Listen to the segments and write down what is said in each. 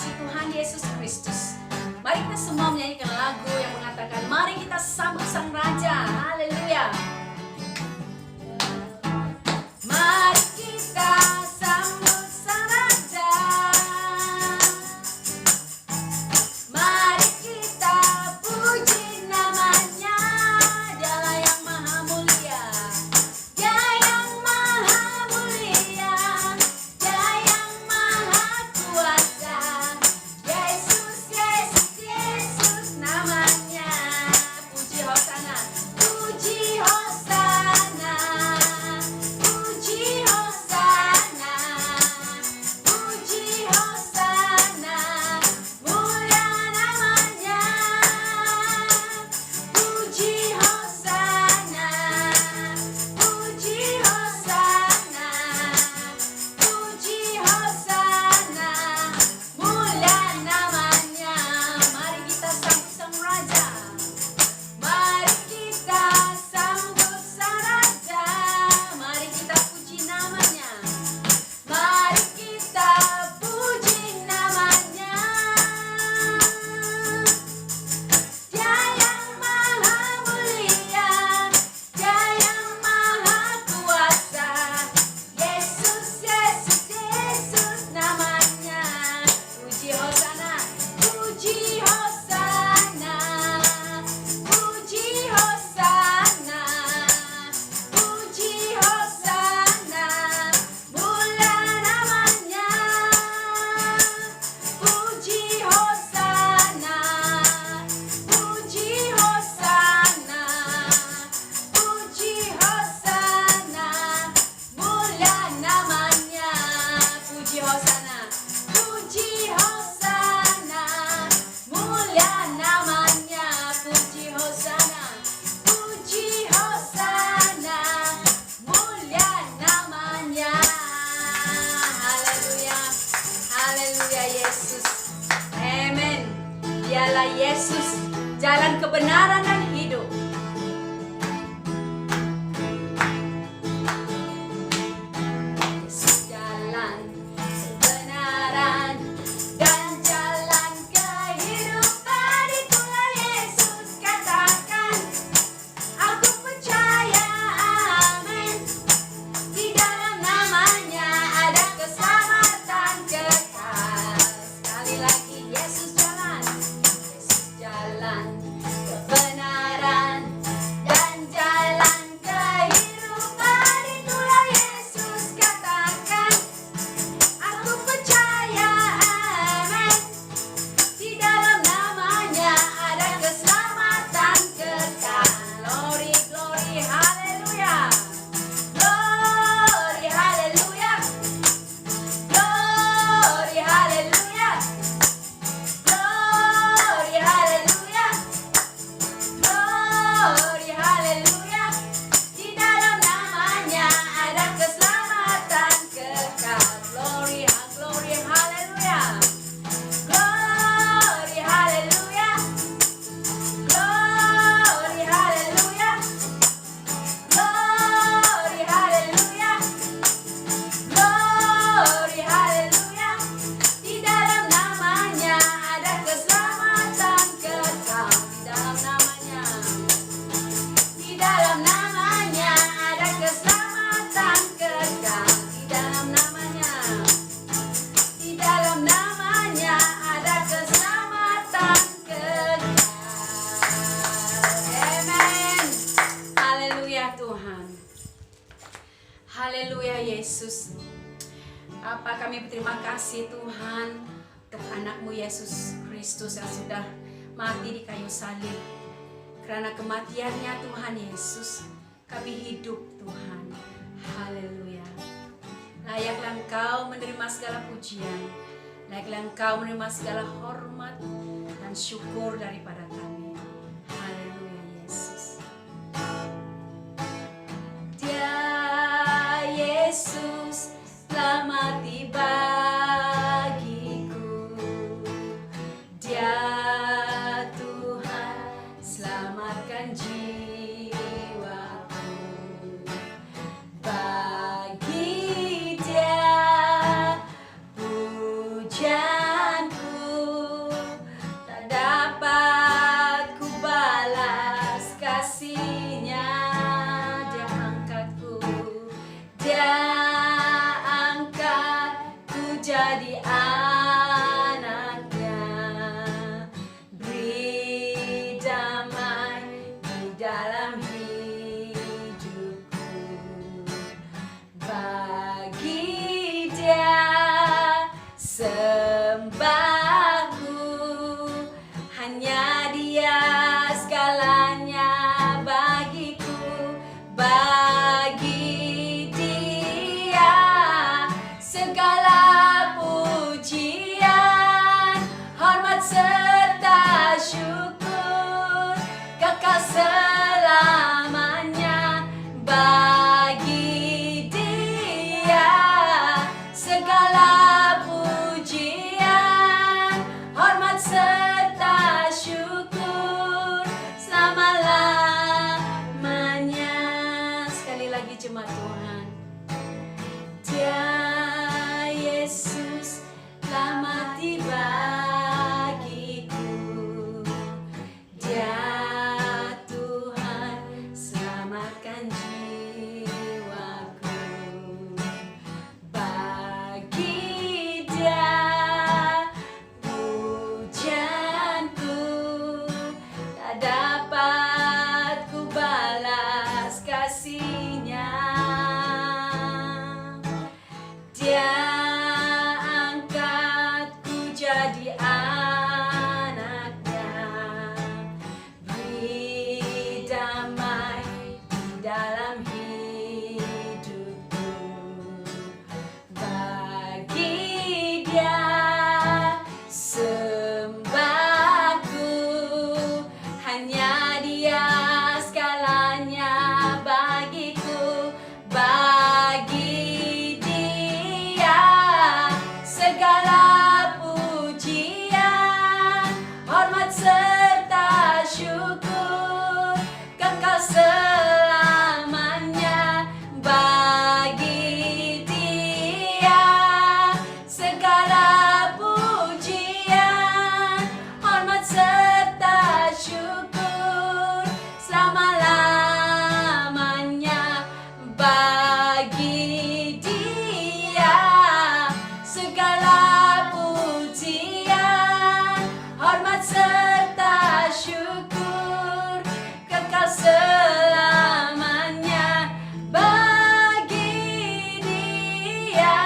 kasih Tuhan Yesus Kristus. Mari kita semua menyanyikan lagu yang mengatakan, mari kita sambut Sang Raja. Haleluya. Mari kita sambut Sang Raja. Mari kita puji namanya. Dialah yang maha mulia. Dia yang maha mulia. Dia yang maha kuasa. Yesus, Yesus, Yesus namanya. Puji Hosana. Puji Hosana. Puji Hosana. Puji Hosana. Mulia namanya. Puji Hosana. Puji Hosana. Puji Hosana. Mulia namanya. Mari kita sambut Sang Raja. Mari kita sambut Sang Raja. Mari kita puji namanya. Mari kita puji namanya. Dia yang maha mulia. Dia yang maha kuasa. Yesus, Yesus, Yesus namanya. Puji Hosana. Puji Hosana. Puji Hosana. Puji Hosana. Mulia namanya. Puji Hosana. Puji Hosana. Puji Hosana. Mulia namanya. Puji Hosana. Puji Hosana. Mulia namanya. Puji Hosana. Puji Hosana. Mulia namanya. Haleluya. Haleluya Yesus. Amen. Dialah Yesus, jalan kebenaran dan hidup. Yesus jalan kebenaran dan jalan kehidupan. Itulah Yesus katakan, aku percaya, amin. Di dalam namanya ada keselamatan kekal. Sekali lagi, Yesus jalan kebenaran dan jalan kehidupan. Itulah Yesus katakan, aku percaya, amin. Di dalam namanya ada keselamatan kekal. Glory, glory, haleluya. Glory, haleluya. Glory, haleluya. Glory, haleluya. Glory, haleluya. Di dalam namanya ada keselamatan kekal. Glory, glory, haleluya. Glory, haleluya. Glory, haleluya. Glory, haleluya. Glory, haleluya. Di dalam namanya ada keselamatan kekal. Di dalam namanya ada keselamatan kekal. Di dalam namanya. Di dalam namanya ada keselamatan kekal. Amen. Haleluya Tuhan. Haleluya Yesus. Apa kami berterima kasih Tuhan untuk anak-Mu Yesus Kristus yang sudah mati di kayu salib. Karena kematiannya Tuhan Yesus, kami hidup Tuhan. Haleluya. Layaklah Engkau menerima segala pujian. Layaklah Engkau menerima segala hormat dan syukur daripada kami. Haleluya Yesus. Dia Yesus telah mati bagiku. Dia Tuhan selamatkan jiwaku. Bagi Dia pujianku menjadi anaknya. Beri damai di dalam hidupku. Bagi Dia sembahku, hanya Dia segalanya bagiku. Bagi Dia segala pujian, hormat serta syukur, kekal selamanya. Bagi Dia segala pujian, hormat serta syukur, selama-lamanya. Bagi Dia segala pujian, hormat serta syukur, kekal selamanya. Bagi Dia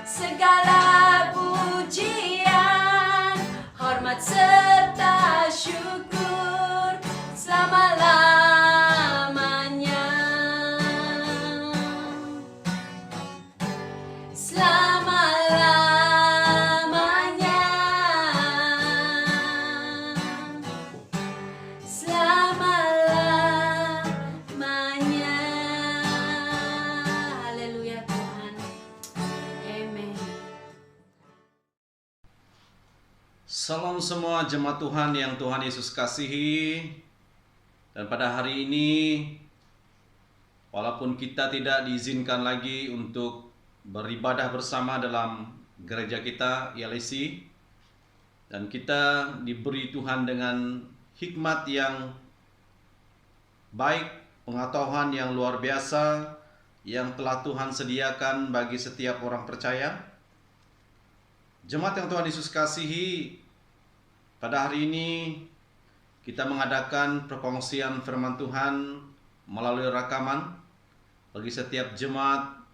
segala pujian, hormat serta syukur, selama-lamanya. Selama-lamanya. Selama-lamanya. Haleluya Tuhan. Amen. Salam semua jemaat Tuhan yang Tuhan Yesus kasihi. Dan pada hari ini, walaupun kita tidak diizinkan lagi untuk beribadah bersama dalam gereja kita, ILC, dan kita diberi Tuhan dengan hikmat yang baik, pengetahuan yang luar biasa yang telah Tuhan sediakan bagi setiap orang percaya. Jemaat yang Tuhan Yesus kasihi, pada hari ini kita mengadakan perkongsian firman Tuhan melalui rekaman bagi setiap jemaat,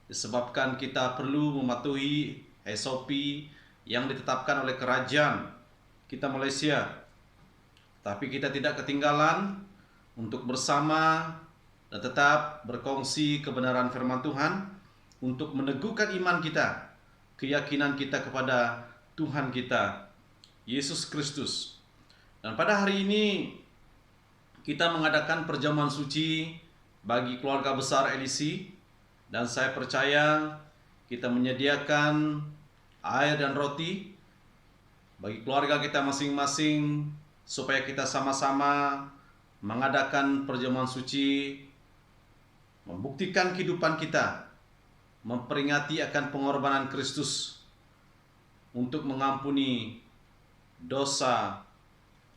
disebabkan kita perlu mematuhi SOP yang ditetapkan oleh kerajaan kita Malaysia. Tapi kita tidak ketinggalan untuk bersama dan tetap berkongsi kebenaran firman Tuhan untuk meneguhkan iman kita, keyakinan kita kepada Tuhan kita, Yesus Kristus. Dan pada hari ini kita mengadakan perjamuan suci bagi keluarga besar LEC, dan saya percaya kita menyediakan air dan roti bagi keluarga kita masing-masing supaya kita sama-sama mengadakan perjamuan suci, membuktikan kehidupan kita, memperingati akan pengorbanan Kristus untuk mengampuni dosa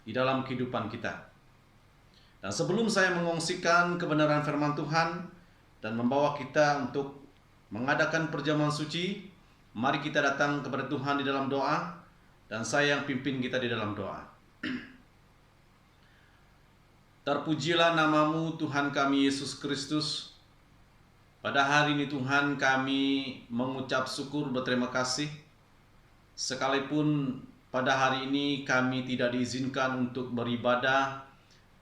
di dalam kehidupan kita. Dan sebelum saya mengongsikan kebenaran firman Tuhan dan membawa kita untuk mengadakan perjamuan suci, mari kita datang kepada Tuhan di dalam doa, dan saya yang pimpin kita di dalam doa. Terpujilah namamu Tuhan kami Yesus Kristus. Pada hari ini Tuhan, kami mengucap syukur berterima kasih, sekalipun pada hari ini kami tidak diizinkan untuk beribadah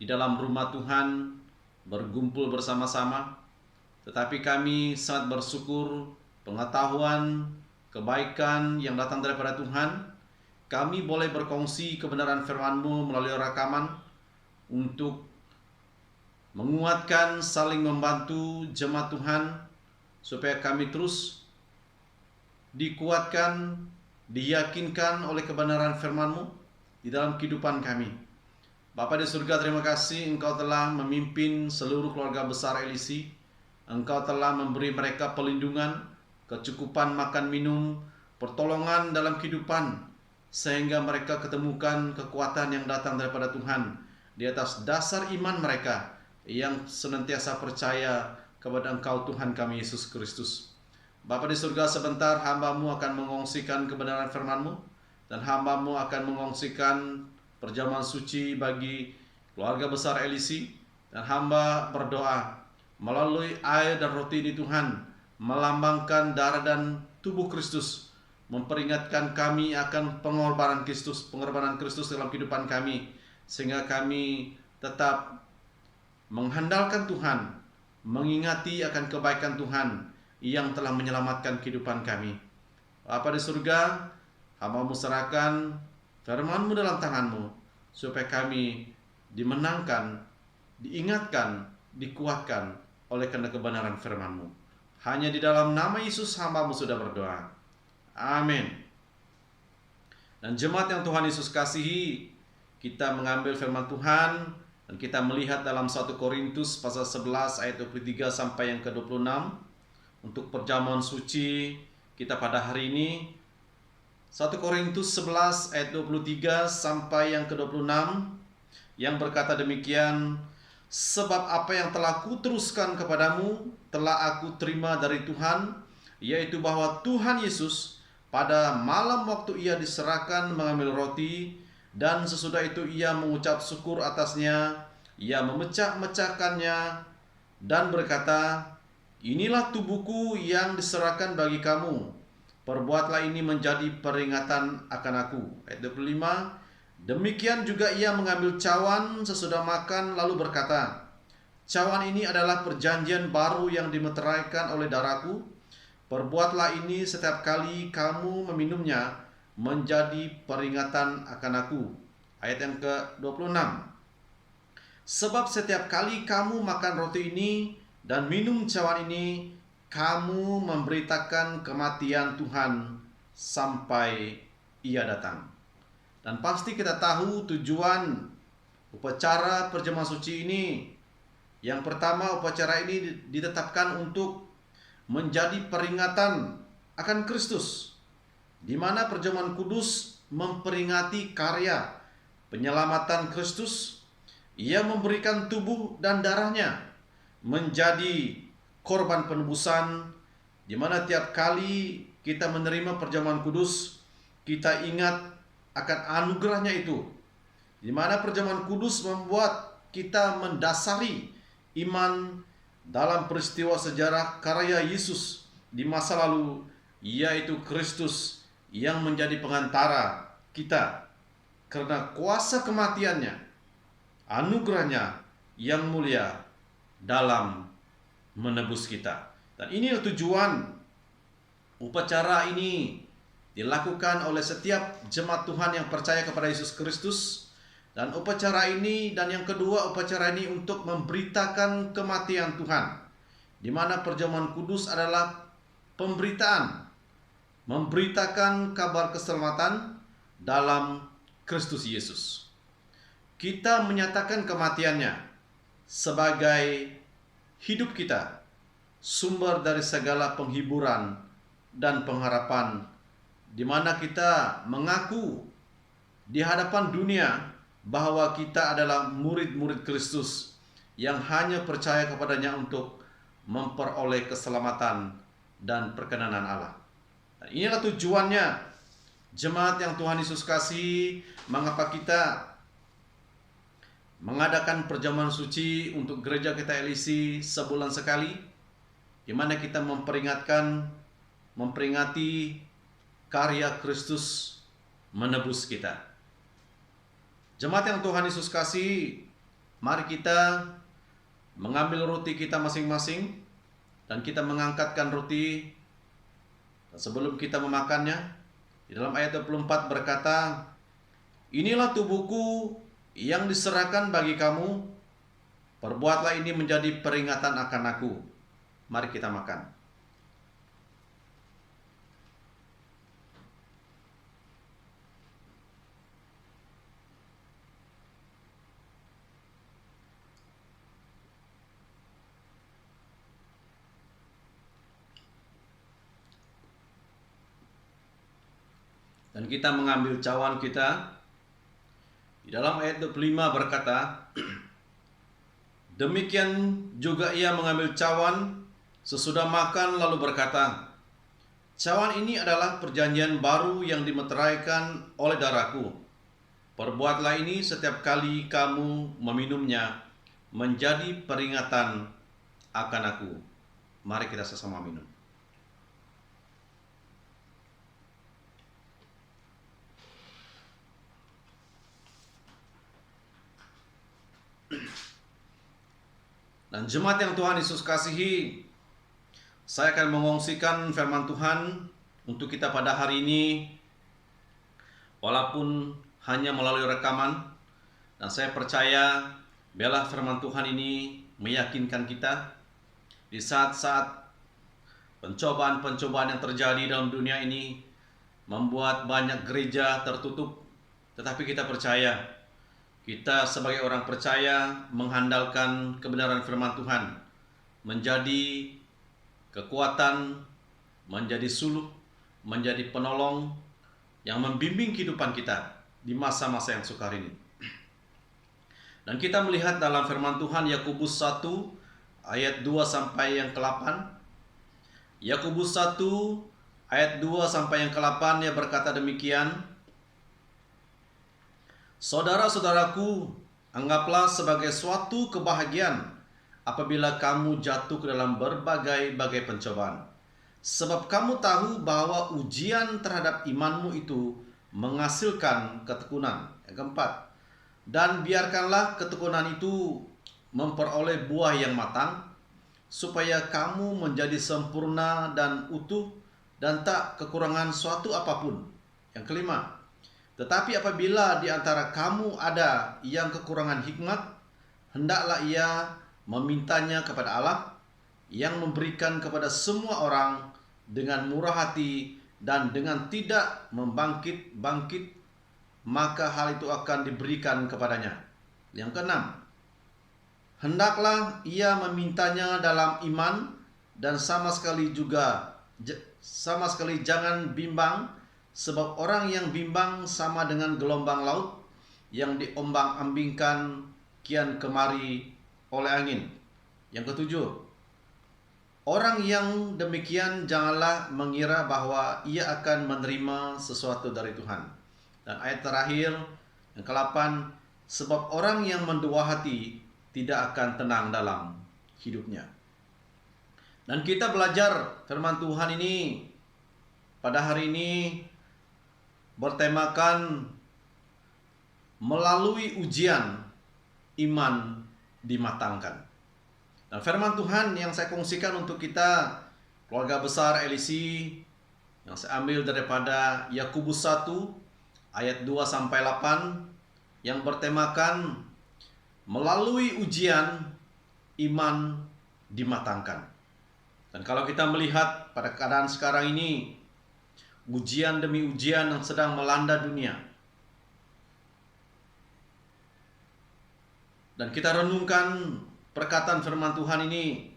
di dalam rumah Tuhan, berkumpul bersama-sama. Tetapi kami sangat bersyukur pengetahuan, kebaikan yang datang daripada Tuhan. Kami boleh berkongsi kebenaran firman-Mu melalui rekaman untuk menguatkan, saling membantu jemaat Tuhan, supaya kami terus dikuatkan, diyakinkan oleh kebenaran firman-Mu di dalam kehidupan kami. Bapa di surga, terima kasih Engkau telah memimpin seluruh keluarga besar LEC. Engkau telah memberi mereka perlindungan, kecukupan makan minum, pertolongan dalam kehidupan, sehingga mereka ketemukan kekuatan yang datang daripada Tuhan di atas dasar iman mereka yang senantiasa percaya kepada Engkau Tuhan kami Yesus Kristus. Bapa di surga, sebentar hamba-Mu akan mengongsikan kebenaran firman-Mu, dan hamba-Mu akan mengongsikan perjamuan suci bagi keluarga besar LEC, dan hamba berdoa melalui air dan roti ini Tuhan, melambangkan darah dan tubuh Kristus, memperingatkan kami akan pengorbanan Kristus dalam kehidupan kami, sehingga kami tetap mengandalkan Tuhan, mengingati akan kebaikan Tuhan yang telah menyelamatkan kehidupan kami. Bapa di surga, hamba-Mu serahkan firman-Mu dalam tangan-Mu, supaya kami dimenangkan, diingatkan, dikuatkan oleh karena kebenaran firman-Mu. Hanya di dalam nama Yesus hamba-Mu sudah berdoa. Amin. Dan jemaat yang Tuhan Yesus kasihi, kita mengambil firman Tuhan dan kita melihat dalam 1 Korintus pasal 11 ayat 23 sampai yang ke-26 untuk perjamuan suci kita pada hari ini. 1 Korintus 11 ayat 23 sampai yang ke-26 yang berkata demikian, sebab apa yang telah kuteruskan kepadamu telah aku terima dari Tuhan, yaitu bahwa Tuhan Yesus pada malam waktu ia diserahkan mengambil roti, dan sesudah itu ia mengucap syukur atasnya, ia memecah-mecahkannya dan berkata, inilah tubuhku yang diserahkan bagi kamu, perbuatlah ini menjadi peringatan akan aku. Ayat 25, demikian juga ia mengambil cawan sesudah makan lalu berkata, cawan ini adalah perjanjian baru yang dimeteraikan oleh darahku. Perbuatlah ini setiap kali kamu meminumnya menjadi peringatan akan aku. Ayat yang ke-26, sebab setiap kali kamu makan roti ini dan minum cawan ini, kamu memberitakan kematian Tuhan sampai ia datang. Dan pasti kita tahu tujuan upacara perjamuan suci ini. Yang pertama, upacara ini ditetapkan untuk menjadi peringatan akan Kristus, di mana perjamuan kudus memperingati karya penyelamatan Kristus. Ia memberikan tubuh dan darahnya menjadi korban penebusan, di mana tiap kali kita menerima perjamuan kudus, kita ingat akan anugerahnya itu, di mana perjamuan kudus membuat kita mendasari iman dalam peristiwa sejarah karya Yesus di masa lalu, yaitu Kristus yang menjadi pengantara kita karena kuasa kematiannya, anugerahnya yang mulia dalam menebus kita. Dan inilah tujuan upacara ini dilakukan oleh setiap jemaat Tuhan yang percaya kepada Yesus Kristus. Dan upacara ini, dan yang kedua, upacara ini untuk memberitakan kematian Tuhan, di mana perjamuan kudus adalah pemberitaan, memberitakan kabar keselamatan dalam Kristus Yesus. Kita menyatakan kematiannya sebagai hidup kita, sumber dari segala penghiburan dan pengharapan, di mana kita mengaku di hadapan dunia bahwa kita adalah murid-murid Kristus yang hanya percaya kepadanya untuk memperoleh keselamatan dan perkenanan Allah. Dan inilah tujuannya jemaat yang Tuhan Yesus kasih, mengapa kita mengadakan perjamuan suci untuk gereja kita LIC sebulan sekali, di mana kita memperingati karya Kristus menebus kita. Jemaat yang Tuhan Yesus kasih, mari kita mengambil roti kita masing-masing dan kita mengangkatkan roti. Dan sebelum kita memakannya, di dalam ayat 24 berkata, inilah tubuhku yang diserahkan bagi kamu, perbuatlah ini menjadi peringatan akan aku. Mari kita makan. Dan kita mengambil cawan kita. Di dalam ayat 25 berkata, demikian juga ia mengambil cawan sesudah makan lalu berkata, cawan ini adalah perjanjian baru yang dimeteraikan oleh darahku. Perbuatlah ini setiap kali kamu meminumnya menjadi peringatan akan aku. Mari kita sesama minum. Dan jemaat yang Tuhan Yesus kasihi, saya akan mengongsikan firman Tuhan untuk kita pada hari ini, walaupun hanya melalui rekaman. Dan saya percaya biarlah firman Tuhan ini meyakinkan kita di saat-saat pencobaan-pencobaan yang terjadi dalam dunia ini membuat banyak gereja tertutup. Tetapi kita percaya, kita sebagai orang percaya mengandalkan kebenaran firman Tuhan menjadi kekuatan, menjadi suluh, menjadi penolong yang membimbing kehidupan kita di masa-masa yang sukar ini. Dan kita melihat dalam firman Tuhan Yakobus 1 ayat 2 sampai yang ke-8. Yakobus 1 ayat 2 sampai yang ke-8, dia berkata demikian. Saudara-saudaraku, anggaplah sebagai suatu kebahagiaan apabila kamu jatuh ke dalam berbagai-bagai pencobaan. Sebab kamu tahu bahwa ujian terhadap imanmu itu menghasilkan ketekunan. Yang keempat, dan biarkanlah ketekunan itu memperoleh buah yang matang, supaya kamu menjadi sempurna dan utuh dan tak kekurangan suatu apapun. Yang kelima, tetapi apabila di antara kamu ada yang kekurangan hikmat, hendaklah ia memintanya kepada Allah yang memberikan kepada semua orang dengan murah hati dan dengan tidak membangkit-bangkit, maka hal itu akan diberikan kepadanya. Yang keenam, hendaklah ia memintanya dalam iman dan sama sekali jangan bimbang, sebab orang yang bimbang sama dengan gelombang laut yang diombang-ambingkan kian kemari oleh angin. Yang ketujuh, orang yang demikian janganlah mengira bahwa ia akan menerima sesuatu dari Tuhan. Dan ayat terakhir yang ke-8, sebab orang yang mendua hati tidak akan tenang dalam hidupnya. Dan kita belajar firman Tuhan ini pada hari ini bertemakan melalui ujian iman dimatangkan. Dan firman Tuhan yang saya kongsikan untuk kita keluarga besar LEC yang saya ambil daripada Yakobus 1 ayat 2 sampai 8 yang bertemakan melalui ujian iman dimatangkan. Dan kalau kita melihat pada keadaan sekarang ini, ujian demi ujian yang sedang melanda dunia. Dan kita renungkan perkataan firman Tuhan ini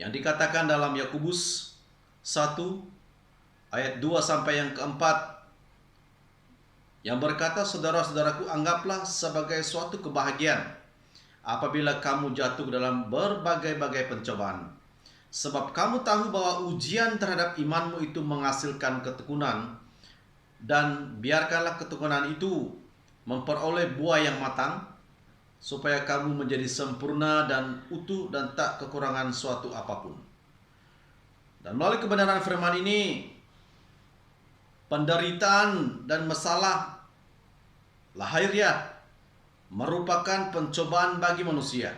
yang dikatakan dalam Yakobus 1 ayat 2 sampai yang keempat, yang berkata, saudara-saudaraku, anggaplah sebagai suatu kebahagiaan apabila kamu jatuh dalam berbagai-bagai pencobaan. Sebab kamu tahu bahwa ujian terhadap imanmu itu menghasilkan ketekunan, dan biarkanlah ketekunan itu memperoleh buah yang matang, supaya kamu menjadi sempurna dan utuh dan tak kekurangan suatu apapun. Dan melalui kebenaran firman ini, penderitaan dan masalah lahiriah merupakan pencobaan bagi manusia,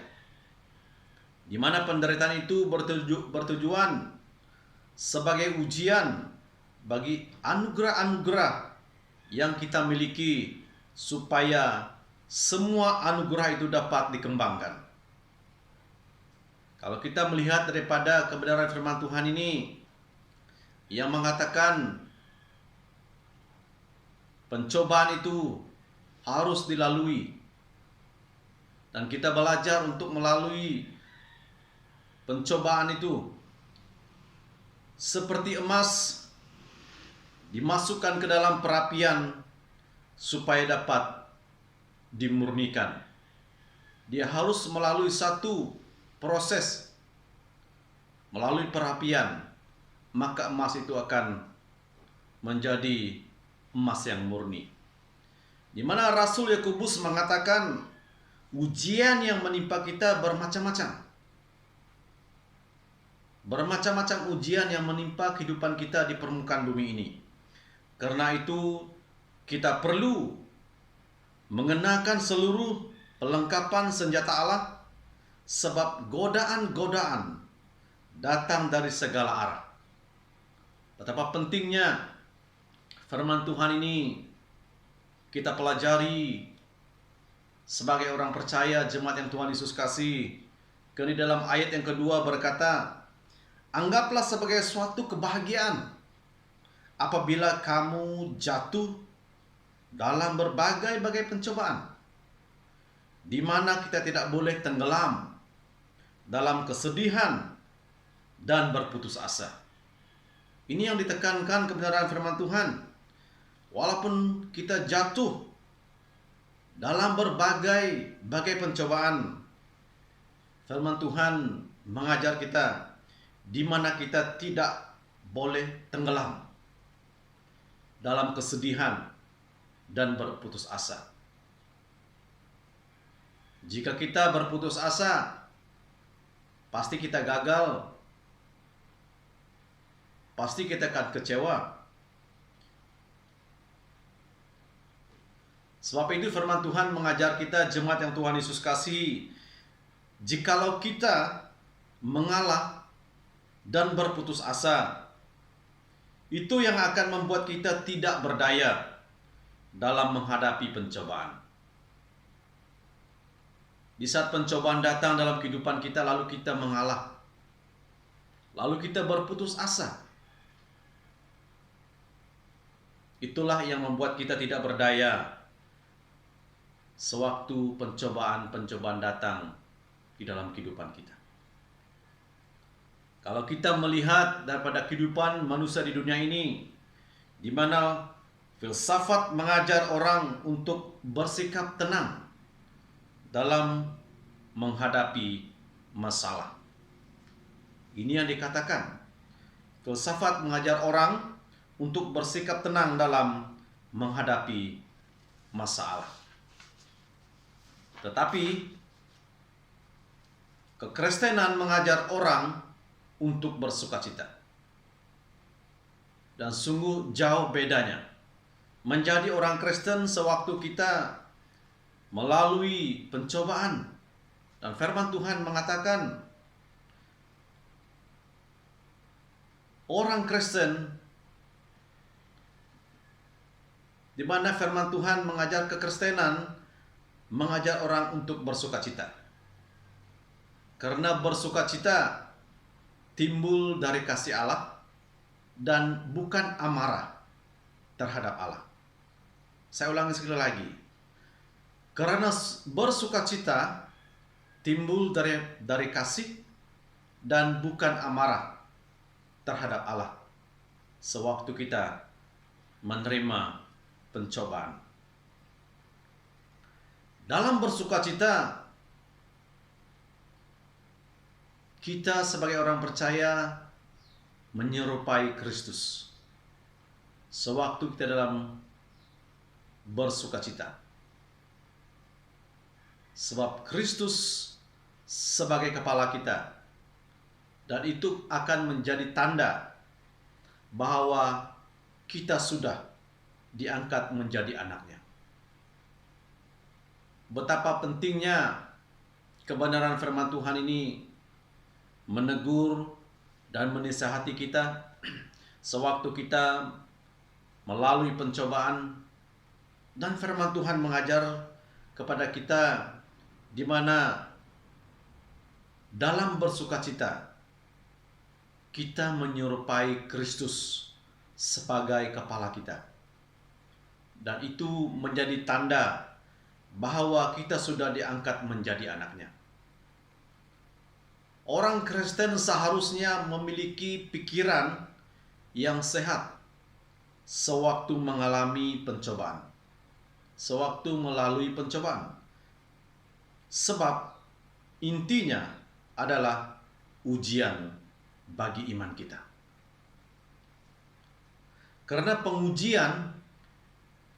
di mana penderitaan itu bertujuan sebagai ujian bagi anugerah-anugerah yang kita miliki, supaya semua anugerah itu dapat dikembangkan. Kalau kita melihat daripada kebenaran firman Tuhan ini yang mengatakan pencobaan itu harus dilalui, dan kita belajar untuk melalui pencobaan itu seperti emas dimasukkan ke dalam perapian supaya dapat dimurnikan. Dia harus melalui satu proses, melalui perapian, maka emas itu akan menjadi emas yang murni. Di mana Rasul Yakobus mengatakan ujian yang menimpa kita bermacam-macam. Bermacam-macam ujian yang menimpa kehidupan kita di permukaan bumi ini. Karena itu kita perlu mengenakan seluruh perlengkapan senjata Allah sebab godaan-godaan datang dari segala arah. Betapa pentingnya firman Tuhan ini kita pelajari sebagai orang percaya, jemaat yang Tuhan Yesus kasih. Karena di dalam ayat yang kedua berkata, anggaplah sebagai suatu kebahagiaan apabila kamu jatuh dalam berbagai-bagai pencobaan, di mana kita tidak boleh tenggelam dalam kesedihan dan berputus asa. Ini yang ditekankan kebenaran firman Tuhan. Walaupun kita jatuh dalam berbagai pencobaan, firman Tuhan mengajar kita di mana kita tidak boleh tenggelam dalam kesedihan dan berputus asa. Jika kita berputus asa, pasti kita gagal, pasti kita akan kecewa. Sebab itu firman Tuhan mengajar kita, jemaat yang Tuhan Yesus kasihi, jikalau kita mengalah dan berputus asa, itu yang akan membuat kita tidak berdaya dalam menghadapi pencobaan. Di saat pencobaan datang dalam kehidupan kita, lalu kita mengalah, lalu kita berputus asa, itulah yang membuat kita tidak berdaya sewaktu pencobaan-pencobaan datang di dalam kehidupan kita. Kalau kita melihat daripada kehidupan manusia di dunia ini, di mana filsafat mengajar orang untuk bersikap tenang dalam menghadapi masalah. Ini yang dikatakan, filsafat mengajar orang untuk bersikap tenang dalam menghadapi masalah. Tetapi kekristenan mengajar orang untuk bersukacita. Dan sungguh jauh bedanya menjadi orang Kristen sewaktu kita melalui pencobaan. Dan firman Tuhan mengatakan, orang Kristen, di mana firman Tuhan mengajar kekristenan, mengajar orang untuk bersukacita. Karena bersukacita timbul dari kasih Allah dan bukan amarah terhadap Allah. Saya ulangi sekali lagi. Karena bersukacita timbul dari kasih dan bukan amarah terhadap Allah sewaktu kita menerima pencobaan. Dalam bersukacita, kita sebagai orang percaya menyerupai Kristus sewaktu kita dalam bersukacita. Sebab Kristus sebagai kepala kita, dan itu akan menjadi tanda bahwa kita sudah diangkat menjadi anaknya. Betapa pentingnya kebenaran firman Tuhan ini menegur dan menasihati kita sewaktu kita melalui pencobaan. Dan firman Tuhan mengajar kepada kita di mana dalam bersukacita kita menyerupai Kristus sebagai kepala kita. Dan itu menjadi tanda bahwa kita sudah diangkat menjadi anaknya. Orang Kristen seharusnya memiliki pikiran yang sehat sewaktu mengalami pencobaan, sewaktu melalui pencobaan. Sebab intinya adalah ujian bagi iman kita. Karena pengujian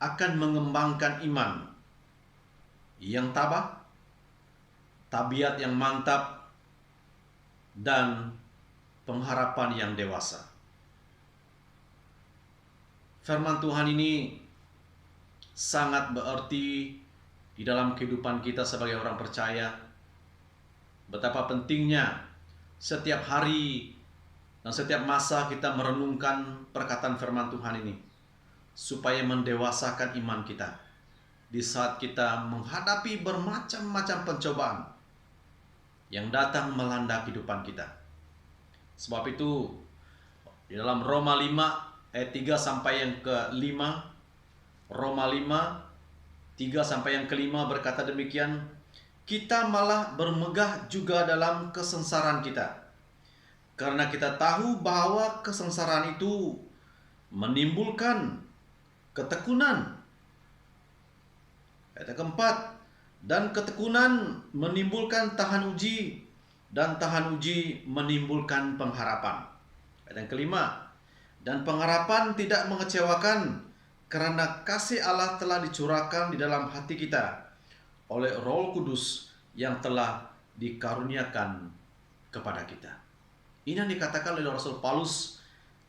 akan mengembangkan iman yang tabah, tabiat yang mantap, dan pengharapan yang dewasa. Firman Tuhan ini sangat berarti di dalam kehidupan kita sebagai orang percaya, betapa pentingnya setiap hari dan setiap masa kita merenungkan perkataan firman Tuhan ini, supaya mendewasakan iman kita di saat kita menghadapi bermacam-macam pencobaan yang datang melanda kehidupan kita. Sebab itu di dalam Roma 5 ayat 3 sampai yang ke-5, Roma 5 3 sampai yang ke-5 berkata demikian, kita malah bermegah juga dalam kesengsaraan kita, karena kita tahu bahwa kesengsaraan itu menimbulkan ketekunan. Ayat keempat, dan ketekunan menimbulkan tahan uji, dan tahan uji menimbulkan pengharapan. Ayat yang kelima, dan pengharapan tidak mengecewakan, karena kasih Allah telah dicurahkan di dalam hati kita oleh Roh Kudus yang telah dikaruniakan kepada kita. Ini yang dikatakan oleh Rasul Paulus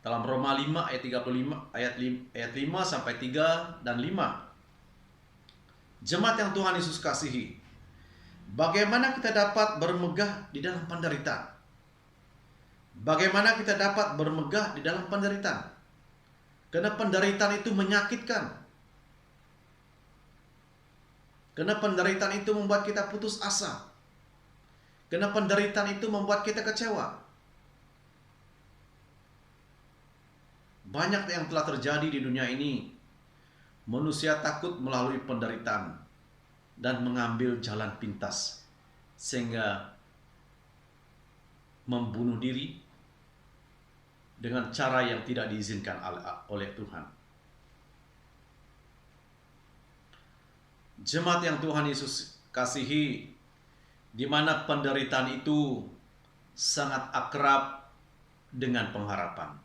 dalam Roma 5 ayat 35 ayat 5 sampai 3 dan 5. Jemaat yang Tuhan Yesus kasihi, bagaimana kita dapat bermegah di dalam penderitaan? Bagaimana kita dapat bermegah di dalam penderitaan? Karena penderitaan itu menyakitkan. Karena penderitaan itu membuat kita putus asa. Karena penderitaan itu membuat kita kecewa. Banyak yang telah terjadi di dunia ini. Manusia takut melalui penderitaan dan mengambil jalan pintas, sehingga membunuh diri dengan cara yang tidak diizinkan oleh Tuhan. Jemaat yang Tuhan Yesus kasihi, di mana penderitaan itu sangat akrab dengan pengharapan.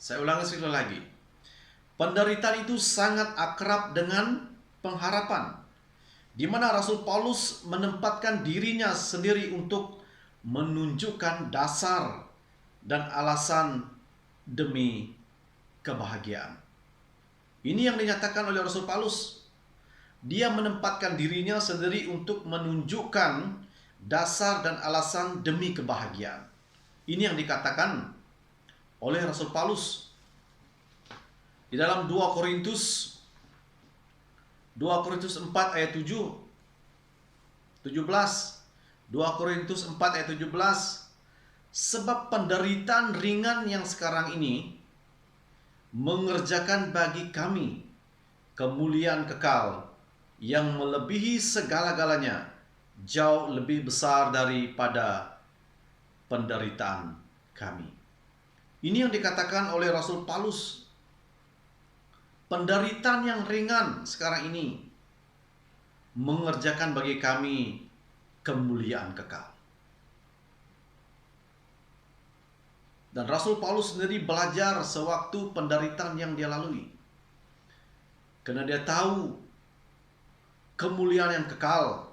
Saya ulangi sekali lagi. Penderitaan itu sangat akrab dengan pengharapan. Di mana Rasul Paulus menempatkan dirinya sendiri untuk menunjukkan dasar dan alasan demi kebahagiaan. Ini yang dinyatakan oleh Rasul Paulus. Dia menempatkan dirinya sendiri untuk menunjukkan dasar dan alasan demi kebahagiaan. Ini yang dikatakan oleh Rasul Paulus di dalam 2 Korintus 4 ayat 17. 2 Korintus 4 ayat 17. Sebab penderitaan ringan yang sekarang ini mengerjakan bagi kami kemuliaan kekal yang melebihi segala-galanya, jauh lebih besar daripada penderitaan kami. Ini yang dikatakan oleh Rasul Paulus. Penderitaan yang ringan sekarang ini mengerjakan bagi kami kemuliaan kekal. Dan Rasul Paulus sendiri belajar sewaktu penderitaan yang dia lalui. Karena dia tahu kemuliaan yang kekal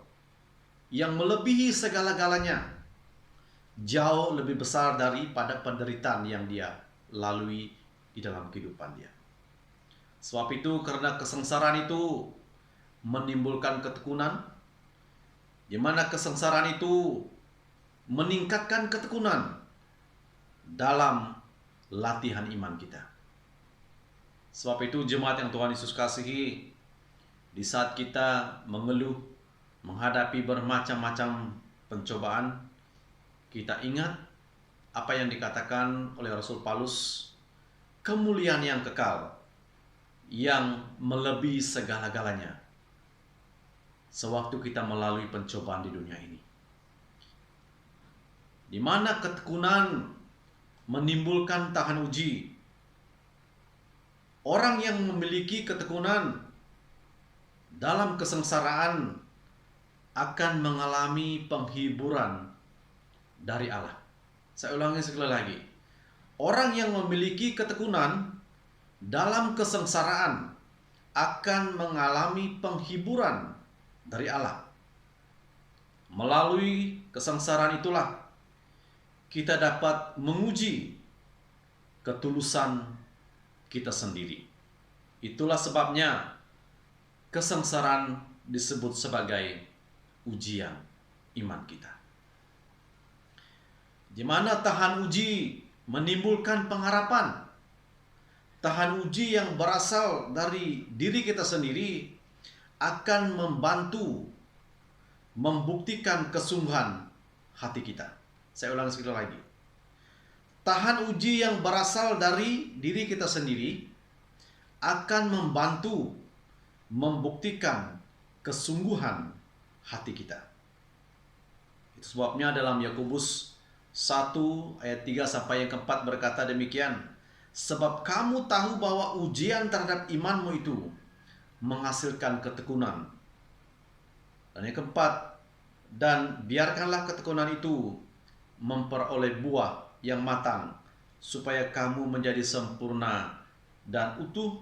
yang melebihi segala-galanya jauh lebih besar daripada penderitaan yang dia lalui di dalam kehidupan dia. Sebab itu, karena kesengsaraan itu menimbulkan ketekunan, di mana kesengsaraan itu meningkatkan ketekunan dalam latihan iman kita. Sebab itu, jemaat yang Tuhan Yesus kasihi, di saat kita mengeluh, menghadapi bermacam-macam pencobaan, kita ingat apa yang dikatakan oleh Rasul Paulus, kemuliaan yang kekal yang melebihi segala-galanya sewaktu kita melalui pencobaan di dunia ini, di mana ketekunan menimbulkan tahan uji. Orang yang memiliki ketekunan dalam kesengsaraan akan mengalami penghiburan dari Allah. Saya ulangi sekali lagi. Orang yang memiliki ketekunan dalam kesengsaraan akan mengalami penghiburan dari Allah. Melalui kesengsaraan itulah kita dapat menguji ketulusan kita sendiri. Itulah sebabnya kesengsaraan disebut sebagai ujian iman kita. di mana tahan uji menimbulkan pengharapan. Tahan uji yang berasal dari diri kita sendiri akan membantu membuktikan kesungguhan hati kita. Saya ulang sekali lagi. Tahan uji yang berasal dari diri kita sendiri akan membantu membuktikan kesungguhan hati kita. Itu sebabnya dalam Yakobus 1 ayat 3 sampai yang keempat berkata demikian. Sebab kamu tahu bahwa ujian terhadap imanmu itu menghasilkan ketekunan. Dan yang keempat, dan biarkanlah ketekunan itu memperoleh buah yang matang, supaya kamu menjadi sempurna dan utuh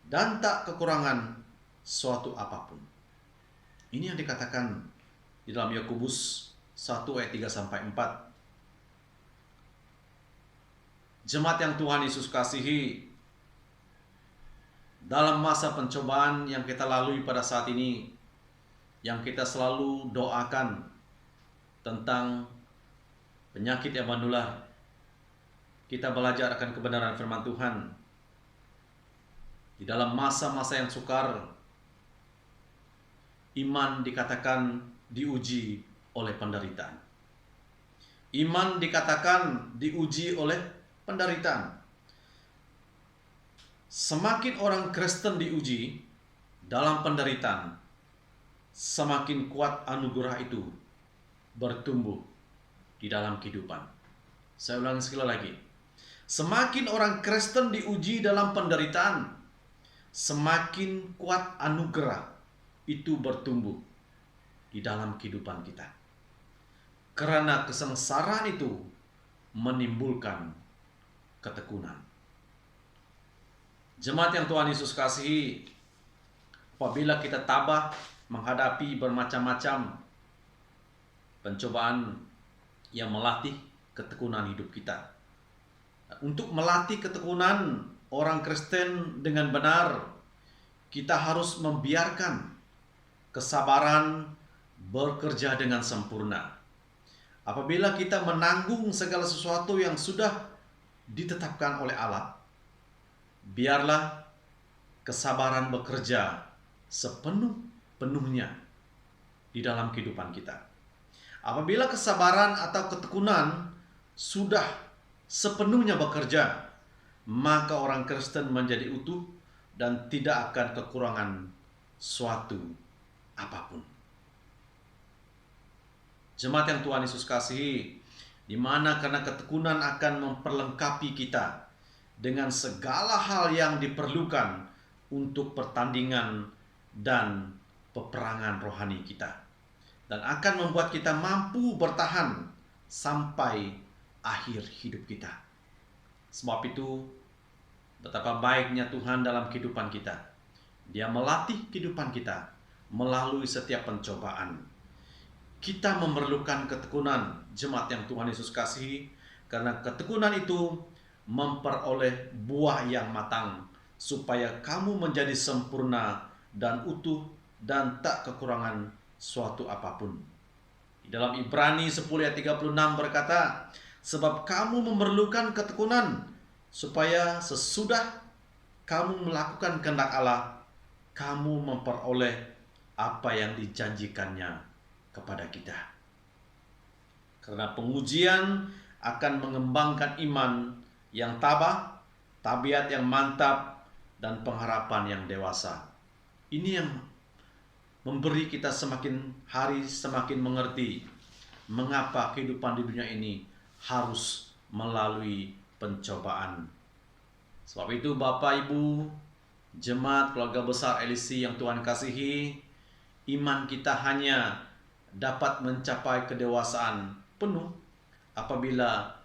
dan tak kekurangan suatu apapun. Ini yang dikatakan di dalam Yakobus 1 ayat 3 sampai 4. Jemaat yang Tuhan Yesus kasihi, dalam masa pencobaan yang kita lalui pada saat ini, yang kita selalu doakan tentang penyakit yang menular, kita belajar akan kebenaran firman Tuhan. Di dalam masa-masa yang sukar, iman dikatakan diuji oleh penderitaan. Iman dikatakan diuji oleh penderitaan. Semakin orang Kristen diuji dalam penderitaan, semakin kuat anugerah itu bertumbuh di dalam kehidupan. Saya ulangi sekali lagi. Semakin orang Kristen diuji dalam penderitaan, semakin kuat anugerah itu bertumbuh di dalam kehidupan kita. Karena kesengsaraan itu menimbulkan ketekunan. Jemaat yang Tuhan Yesus kasihi, apabila kita tabah menghadapi bermacam-macam pencobaan yang melatih ketekunan hidup kita. Untuk melatih ketekunan orang Kristen dengan benar, kita harus membiarkan kesabaran bekerja dengan sempurna. Apabila kita menanggung segala sesuatu yang sudah ditetapkan oleh Allah, biarlah kesabaran bekerja sepenuh-penuhnya di dalam kehidupan kita. Apabila kesabaran atau ketekunan sudah sepenuhnya bekerja, maka orang Kristen menjadi utuh dan tidak akan kekurangan suatu apapun. Jemaat yang Tuhan Yesus kasihi, di mana karena ketekunan akan memperlengkapi kita dengan segala hal yang diperlukan untuk pertandingan dan peperangan rohani kita, dan akan membuat kita mampu bertahan sampai akhir hidup kita. Sebab itu, betapa baiknya Tuhan dalam kehidupan kita. Dia melatih kehidupan kita melalui setiap pencobaan. Kita memerlukan ketekunan, jemaat yang Tuhan Yesus kasihi, karena ketekunan itu memperoleh buah yang matang, supaya kamu menjadi sempurna dan utuh dan tak kekurangan suatu apapun. Di dalam Ibrani 10 ayat 36 berkata, sebab kamu memerlukan ketekunan, supaya sesudah kamu melakukan kehendak Allah, kamu memperoleh apa yang dijanjikannya kepada kita. Karena pengujian akan mengembangkan iman yang tabah, tabiat yang mantap, dan pengharapan yang dewasa. Ini yang memberi kita semakin hari semakin mengerti mengapa kehidupan di dunia ini harus melalui pencobaan. Sebab itu Bapak Ibu, jemaat keluarga besar LC yang Tuhan kasihi, iman kita hanya dapat mencapai kedewasaan penuh apabila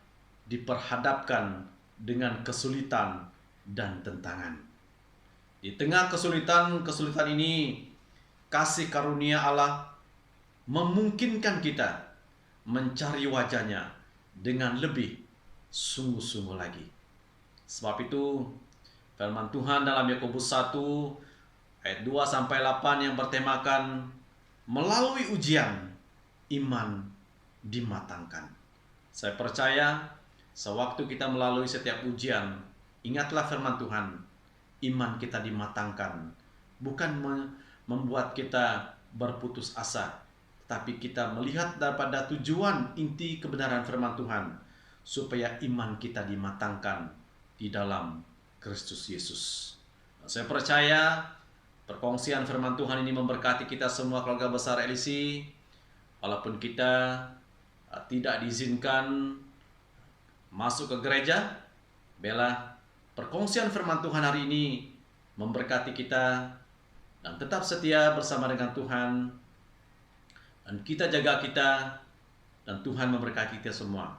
diperhadapkan dengan kesulitan dan tentangan. Di tengah kesulitan ini, kasih karunia Allah memungkinkan kita mencari wajahnya dengan lebih sungguh-sungguh lagi. Sebab itu, firman Tuhan dalam Yakobus 1 ayat 2 sampai 8 yang bertemakan melalui ujian iman dimatangkan. Saya percaya sewaktu kita melalui setiap ujian, ingatlah firman Tuhan, iman kita dimatangkan, bukan membuat kita berputus asa, tapi kita melihat daripada tujuan inti kebenaran firman Tuhan, supaya iman kita dimatangkan di dalam Kristus Yesus. Saya percaya perkongsian firman Tuhan ini memberkati kita semua keluarga besar LC, walaupun kita tidak diizinkan masuk ke gereja. Bela, perkongsian firman Tuhan hari ini memberkati kita, dan tetap setia bersama dengan Tuhan, dan kita jaga kita, dan Tuhan memberkati kita semua.